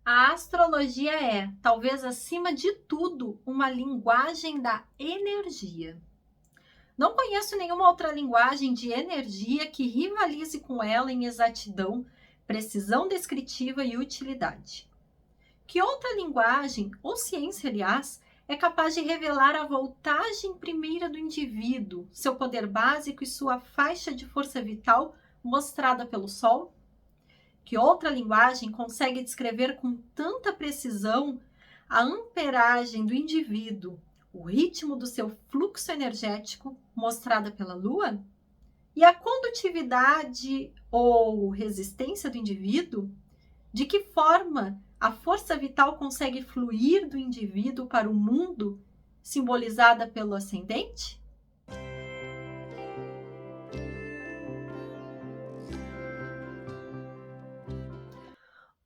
A astrologia é, talvez acima de tudo, uma linguagem da energia. Não conheço nenhuma outra linguagem de energia que rivalize com ela em exatidão, precisão descritiva e utilidade. Que outra linguagem, ou ciência, aliás, é capaz de revelar a voltagem primeira do indivíduo, seu poder básico e sua faixa de força vital mostrada pelo Sol? Que outra linguagem consegue descrever com tanta precisão a amperagem do indivíduo, o ritmo do seu fluxo energético mostrada pela Lua? E a condutividade ou resistência do indivíduo? De que forma a força vital consegue fluir do indivíduo para o mundo, simbolizada pelo ascendente?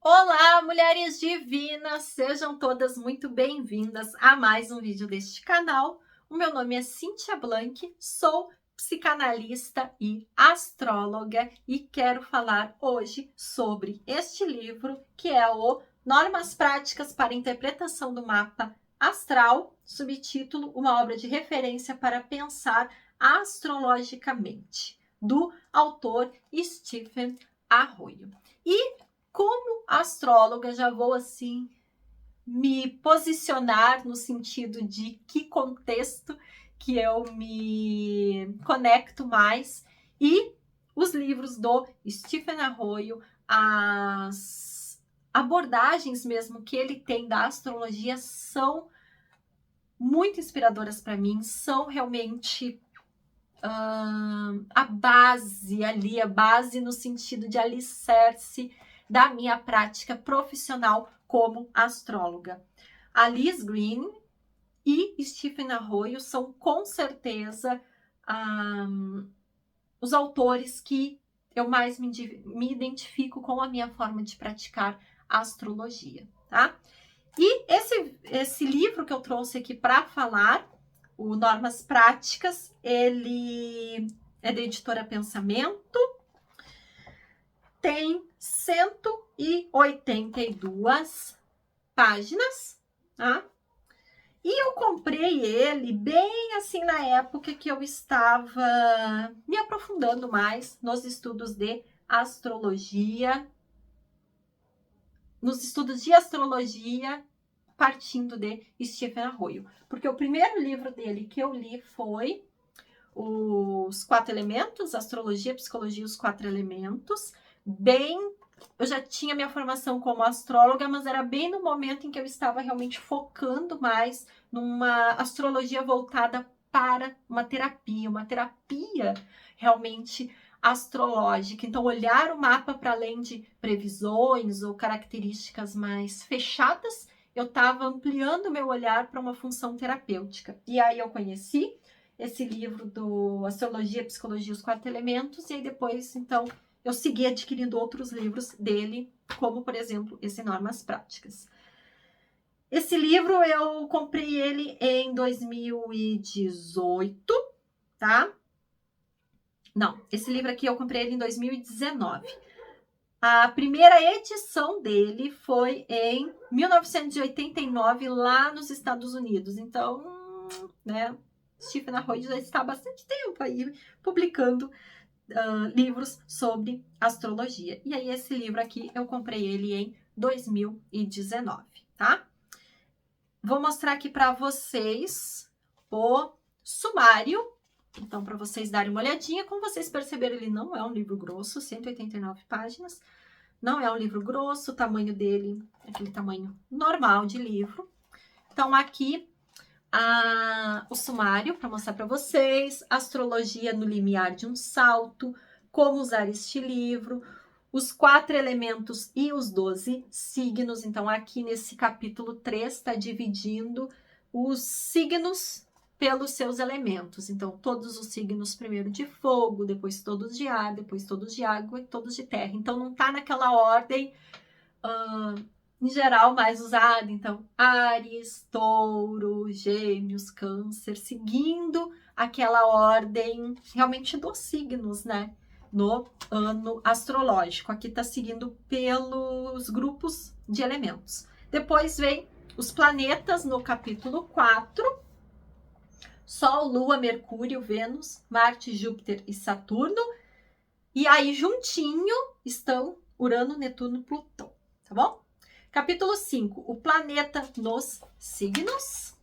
Olá, mulheres divinas! Sejam todas muito bem-vindas a mais um vídeo deste canal. O meu nome é Cíntia Blanc, sou psicanalista e astróloga e quero falar hoje sobre este livro, que é o Normas Práticas para Interpretação do Mapa Astral, subtítulo Uma obra de referência para pensar astrologicamente, do autor Stephen Arroyo. E como astróloga, já vou assim me posicionar no sentido de que contexto que eu me conecto mais, e os livros do Stephen Arroyo, as abordagens mesmo que ele tem da astrologia são muito inspiradoras para mim, são realmente a base ali, a base no sentido de alicerce da minha prática profissional como astróloga. A Liz Green e Stephen Arroyo são com certeza os autores que eu mais me identifico com a minha forma de praticar a astrologia, tá? E esse livro que eu trouxe aqui para falar, o Normas Práticas, ele é da editora Pensamento, tem 182 páginas, tá? E eu comprei ele bem assim na época que eu estava me aprofundando mais nos estudos de astrologia, partindo de Stephen Arroyo. Porque o primeiro livro dele que eu li foi Os Quatro Elementos, Astrologia, Psicologia e os Quatro Elementos. Eu já tinha minha formação como astróloga, mas era bem no momento em que eu estava realmente focando mais numa astrologia voltada para uma terapia realmente astrológica. Então, olhar o mapa para além de previsões ou características mais fechadas, eu estava ampliando meu olhar para uma função terapêutica. E aí eu conheci esse livro do Astrologia, Psicologia e os Quatro Elementos, e aí depois, então, eu segui adquirindo outros livros dele, como, por exemplo, esse Normas Práticas. Esse livro eu comprei ele em 2018, tá? Não, esse livro aqui eu comprei ele em 2019. A primeira edição dele foi em 1989, lá nos Estados Unidos. Então, né, Stephen Arroyo já está há bastante tempo aí publicando livros sobre astrologia. E aí, esse livro aqui, eu comprei ele em 2019, tá? Vou mostrar aqui para vocês o sumário. Então, para vocês darem uma olhadinha, como vocês perceberam, ele não é um livro grosso, 189 páginas. Não é um livro grosso, o tamanho dele é aquele tamanho normal de livro. Então, aqui o sumário para mostrar para vocês, astrologia no limiar de um salto, como usar este livro, os 4 elementos e os 12 signos. Então, aqui nesse capítulo 3 está dividindo os signos pelos seus elementos. Então, todos os signos primeiro de fogo, depois todos de ar, depois todos de água e todos de terra. Então, não está naquela ordem em geral mais usada. Então, Áries, Touro, Gêmeos, Câncer, seguindo aquela ordem realmente dos signos, né? no ano astrológico. Aqui está seguindo pelos grupos de elementos. Depois vem os planetas no capítulo 4. Sol, Lua, Mercúrio, Vênus, Marte, Júpiter e Saturno. E aí, juntinho, estão Urano, Netuno e Plutão, tá bom? Capítulo 5, o planeta nos signos.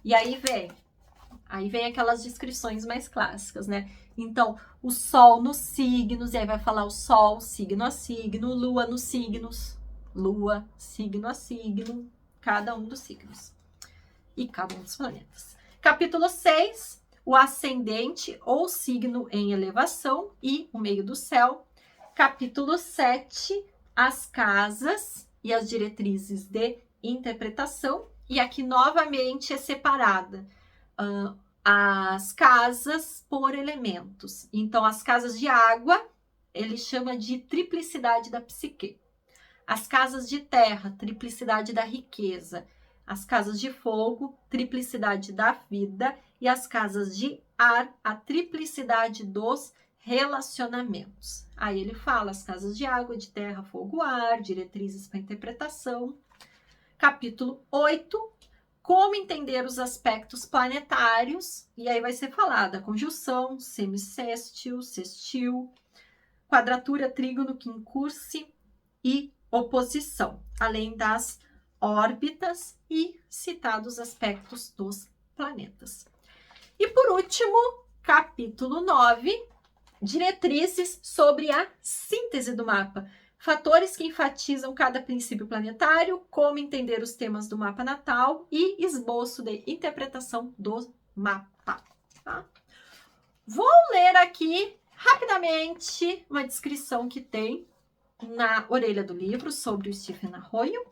E aí vem aquelas descrições mais clássicas, né? Então, o Sol nos signos, e aí vai falar o Sol, signo a signo, Lua nos signos, Lua, signo a signo, cada um dos signos. E cada um dos planetas. Capítulo 6, o ascendente ou signo em elevação e o meio do céu. Capítulo 7, as casas e as diretrizes de interpretação. E aqui novamente é separada as casas por elementos. Então, as casas de água, ele chama de triplicidade da psique. As casas de terra, triplicidade da riqueza. As casas de fogo, triplicidade da vida. E as casas de ar, a triplicidade dos relacionamentos. Aí ele fala as casas de água, de terra, fogo, ar, diretrizes para interpretação. Capítulo 8, como entender os aspectos planetários. E aí vai ser falada conjunção, semicéstil, sextil, quadratura, trígono, quincurse e oposição, além das órbitas e citados aspectos dos planetas. E por último, capítulo 9, diretrizes sobre a síntese do mapa. Fatores que enfatizam cada princípio planetário, como entender os temas do mapa natal e esboço de interpretação do mapa. Tá? Vou ler aqui rapidamente uma descrição que tem na orelha do livro sobre o Stephen Arroyo.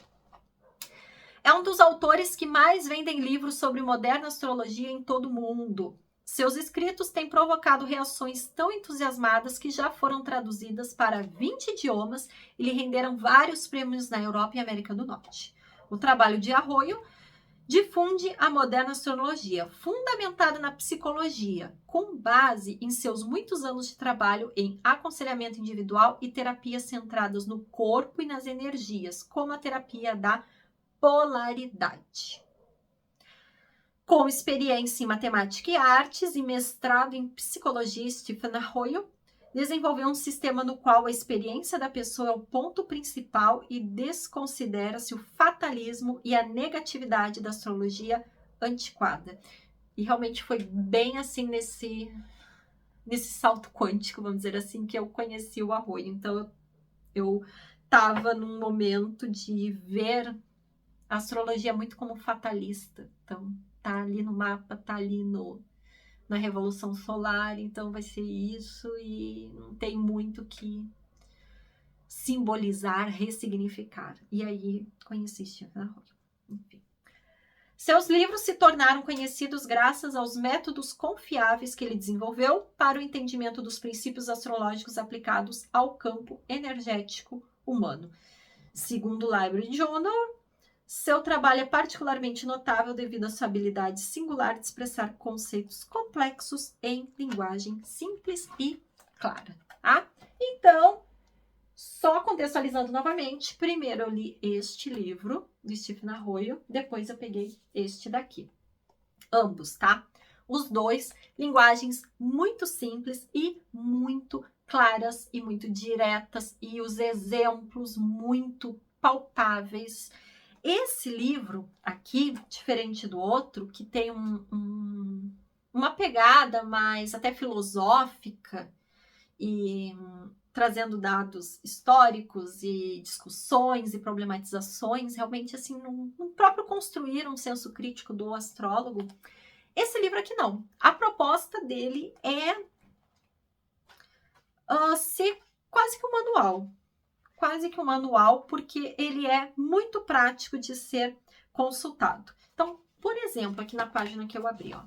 É um dos autores que mais vendem livros sobre moderna astrologia em todo o mundo. Seus escritos têm provocado reações tão entusiasmadas que já foram traduzidas para 20 idiomas e lhe renderam vários prêmios na Europa e América do Norte. O trabalho de Arroyo difunde a moderna astrologia, fundamentada na psicologia, com base em seus muitos anos de trabalho em aconselhamento individual e terapias centradas no corpo e nas energias, como a terapia da polaridade. Com experiência em matemática e artes e mestrado em psicologia, Stephen Arroyo desenvolveu um sistema no qual a experiência da pessoa é o ponto principal e desconsidera-se o fatalismo e a negatividade da astrologia antiquada. E realmente foi bem assim nesse salto quântico, vamos dizer assim, que eu conheci o Arroyo. Então eu estava num momento de ver a astrologia muito como fatalista. Então tá ali no mapa, tá ali na Revolução Solar, então vai ser isso e não tem muito que simbolizar, ressignificar. E aí conheci Stephen Arroyo. Enfim. Seus livros se tornaram conhecidos graças aos métodos confiáveis que ele desenvolveu para o entendimento dos princípios astrológicos aplicados ao campo energético humano. Segundo o Library Journal, seu trabalho é particularmente notável devido à sua habilidade singular de expressar conceitos complexos em linguagem simples e clara. Tá? Então, só contextualizando novamente, primeiro eu li este livro do Stephen Arroyo, depois eu peguei este daqui. Ambos, tá? Os dois, linguagens muito simples e muito claras e muito diretas e os exemplos muito palpáveis. Esse livro aqui, diferente do outro, que tem uma pegada mais até filosófica e trazendo dados históricos e discussões e problematizações, realmente assim, no próprio construir um senso crítico do astrólogo. Esse livro aqui não. A proposta dele é ser quase que um manual. Quase que um manual, porque ele é muito prático de ser consultado. Então, por exemplo, aqui na página que eu abri, ó.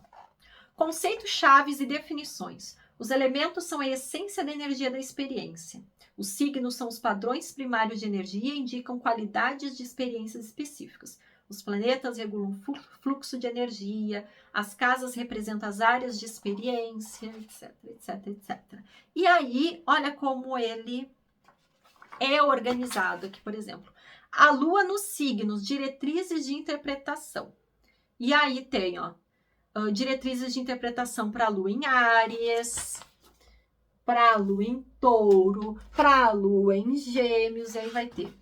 Conceitos chaves e definições. Os elementos são a essência da energia da experiência. Os signos são os padrões primários de energia e indicam qualidades de experiências específicas. Os planetas regulam o fluxo de energia, as casas representam as áreas de experiência, etc, etc, etc. E aí, olha como ele é organizado aqui, por exemplo. A Lua nos signos, diretrizes de interpretação. E aí tem, ó, diretrizes de interpretação para a Lua em Áries, para a Lua em Touro, para a Lua em Gêmeos, e aí vai ter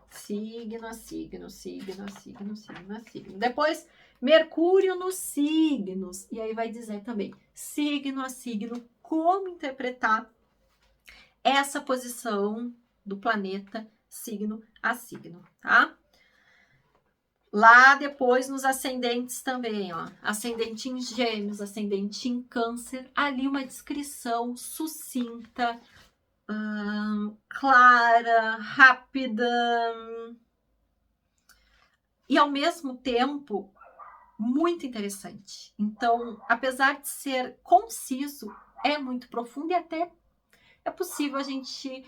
signo a signo, signo a signo, signo a signo. Depois, Mercúrio nos signos, e aí vai dizer também, signo a signo, como interpretar essa posição do planeta, signo a signo, tá? Lá depois nos ascendentes também, ó, ascendente em Gêmeos, ascendente em Câncer, ali uma descrição sucinta, clara, rápida e ao mesmo tempo muito interessante. Então, apesar de ser conciso, é muito profundo e até é possível a gente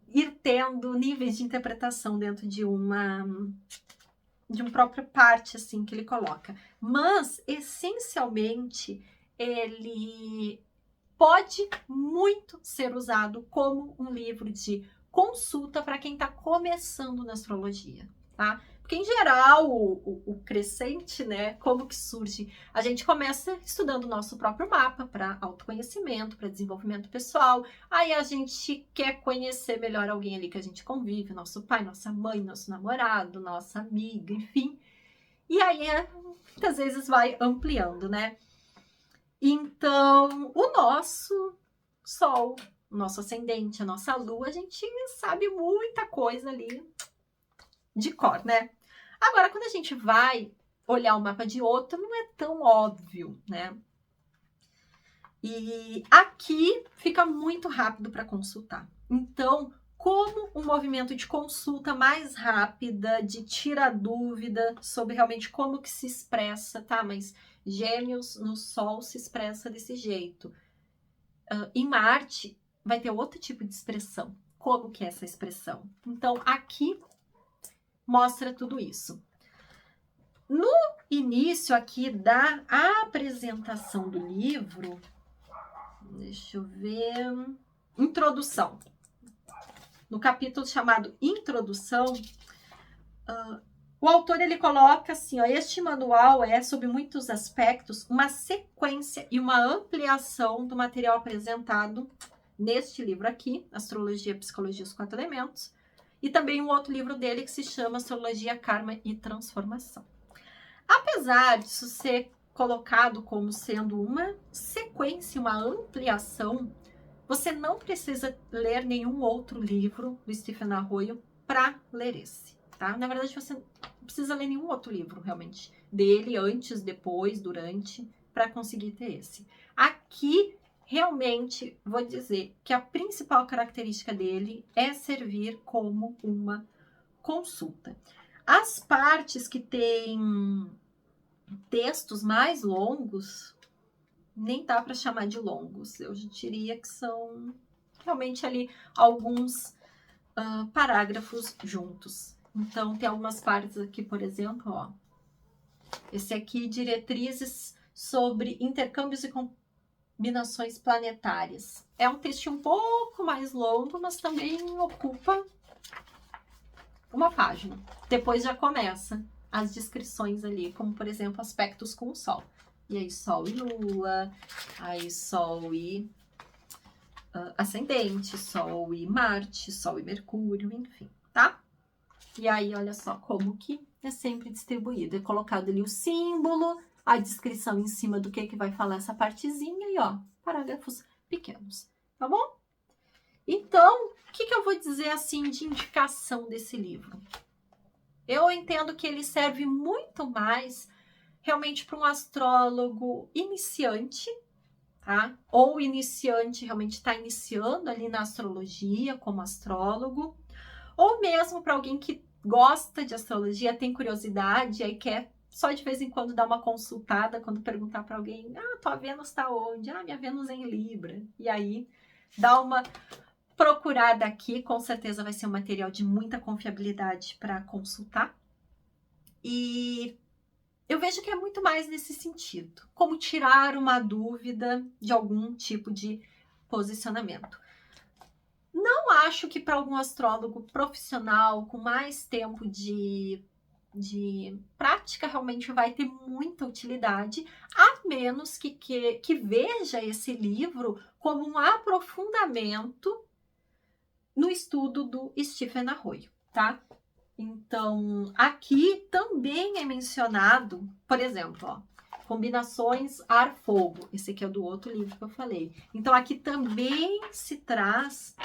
ir tendo níveis de interpretação dentro de uma própria parte assim que ele coloca. Mas, essencialmente, ele pode muito ser usado como um livro de consulta para quem está começando na astrologia, tá? Porque, em geral, o crescente, né, como que surge? A gente começa estudando o nosso próprio mapa para autoconhecimento, para desenvolvimento pessoal. Aí a gente quer conhecer melhor alguém ali que a gente convive, nosso pai, nossa mãe, nosso namorado, nossa amiga, enfim. E aí, muitas vezes vai ampliando, né? Então, o nosso Sol, o nosso ascendente, a nossa Lua, a gente sabe muita coisa ali de cor, né? Agora, quando a gente vai olhar o mapa de outro, não é tão óbvio, né? E aqui fica muito rápido para consultar. Então, como um movimento de consulta mais rápida, de tirar dúvida sobre realmente como que se expressa, tá? Mas Gêmeos no Sol se expressa desse jeito. Em Marte vai ter outro tipo de expressão. Como que é essa expressão? Então, aqui mostra tudo isso. No início aqui da apresentação do livro, deixa eu ver, introdução. No capítulo chamado Introdução, o autor ele coloca assim, ó, este manual é, sob muitos aspectos, uma sequência e uma ampliação do material apresentado neste livro aqui, Astrologia, Psicologia e os 4 Elementos, e também um outro livro dele que se chama Astrologia, Karma e Transformação. Apesar disso ser colocado como sendo uma sequência, uma ampliação, você não precisa ler nenhum outro livro do Stephen Arroyo para ler esse, tá? Na verdade, você não precisa ler nenhum outro livro, realmente, dele, antes, depois, durante, para conseguir ter esse. Aqui, realmente, vou dizer que a principal característica dele é servir como uma consulta. As partes que têm textos mais longos, nem dá para chamar de longos. Eu diria que são realmente ali alguns parágrafos juntos. Então, tem algumas partes aqui, por exemplo, ó. Esse aqui, diretrizes sobre intercâmbios e combinações planetárias. É um texto um pouco mais longo, mas também ocupa uma página. Depois já começa as descrições ali, como, por exemplo, aspectos com o Sol. E aí, Sol e Lua, aí Sol e ascendente, Sol e Marte, Sol e Mercúrio, enfim, tá? E aí, olha só como que é sempre distribuído. É colocado ali o símbolo, a descrição em cima do que vai falar essa partezinha e, ó, parágrafos pequenos, tá bom? Então, o que eu vou dizer, assim, de indicação desse livro? Eu entendo que ele serve muito mais realmente para um astrólogo iniciante, tá? Ou iniciante realmente está iniciando ali na astrologia como astrólogo, ou mesmo para alguém que gosta de astrologia, tem curiosidade, aí quer só de vez em quando dar uma consultada, quando perguntar para alguém, tua Vênus está onde? Minha Vênus é em Libra. E aí dá uma procurada aqui, com certeza vai ser um material de muita confiabilidade para consultar. E eu vejo que é muito mais nesse sentido, como tirar uma dúvida de algum tipo de posicionamento. Não acho que para algum astrólogo profissional com mais tempo de prática realmente vai ter muita utilidade, a menos que veja esse livro como um aprofundamento no estudo do Stephen Arroyo, tá? Então, aqui também é mencionado, por exemplo, ó, combinações ar-fogo. Esse aqui é do outro livro que eu falei. Então, aqui também se traz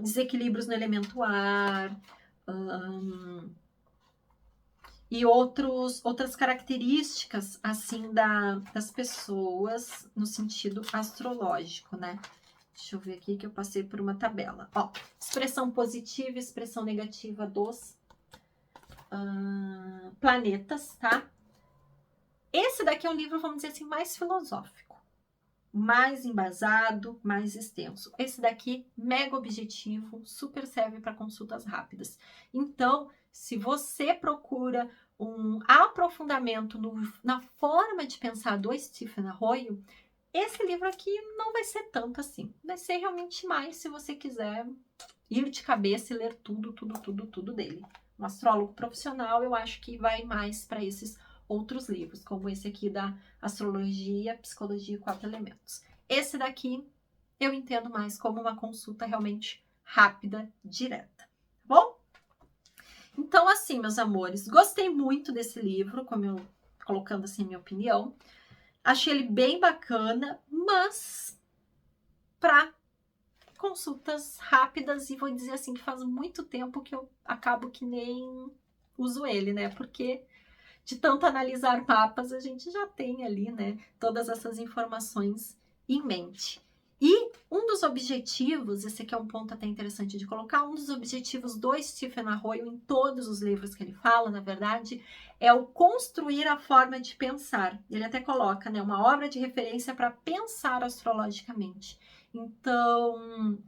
desequilíbrios no elemento ar e outras características, assim, das pessoas no sentido astrológico, né? Deixa eu ver aqui que eu passei por uma tabela. Ó, expressão positiva e expressão negativa dos planetas, tá? Esse daqui é um livro, vamos dizer assim, mais filosófico, mais embasado, mais extenso. Esse daqui, mega objetivo, super serve para consultas rápidas. Então, se você procura um aprofundamento na forma de pensar do Stephen Arroyo, esse livro aqui não vai ser tanto assim. Vai ser realmente mais se você quiser ir de cabeça e ler tudo dele. Um astrólogo profissional, eu acho que vai mais para esses outros livros, como esse aqui da Astrologia, Psicologia e 4 Elementos. Esse daqui eu entendo mais como uma consulta realmente rápida, direta, tá bom? Então, assim, meus amores, gostei muito desse livro, como eu colocando assim minha opinião. Achei ele bem bacana, mas para consultas rápidas, e vou dizer assim que faz muito tempo que eu acabo que nem uso ele, né? Porque de tanto analisar mapas, a gente já tem ali, né, todas essas informações em mente. E um dos objetivos, esse aqui é um ponto até interessante de colocar, um dos objetivos do Stephen Arroyo em todos os livros que ele fala, na verdade, é o construir a forma de pensar. Ele até coloca, né, uma obra de referência para pensar astrologicamente. Então,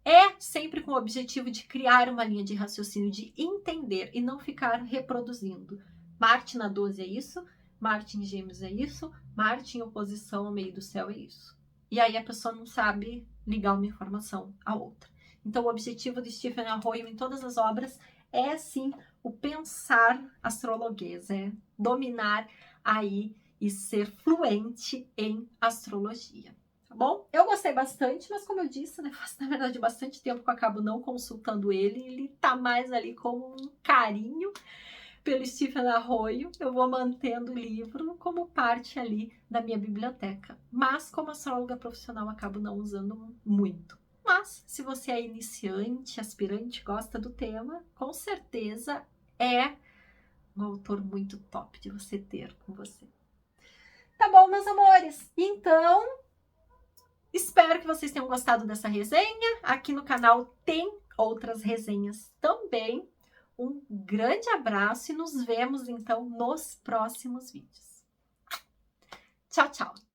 é sempre com o objetivo de criar uma linha de raciocínio, de entender e não ficar reproduzindo. Marte na 12 é isso, Marte em Gêmeos é isso, Marte em oposição ao meio do céu é isso. E aí a pessoa não sabe ligar uma informação à outra. Então o objetivo de Stephen Arroyo em todas as obras é sim o pensar astrologuês, é dominar aí e ser fluente em astrologia. Tá bom? Eu gostei bastante, mas como eu disse, né, faz na verdade bastante tempo que eu acabo não consultando ele. Ele tá mais ali como um carinho pelo Stephen Arroyo. Eu vou mantendo o livro como parte ali da minha biblioteca. Mas como astróloga profissional, acabo não usando muito. Mas se você é iniciante, aspirante, gosta do tema, com certeza é um autor muito top de você ter com você. Tá bom, meus amores? Então, espero que vocês tenham gostado dessa resenha. Aqui no canal tem outras resenhas também. Um grande abraço e nos vemos então nos próximos vídeos. Tchau, tchau!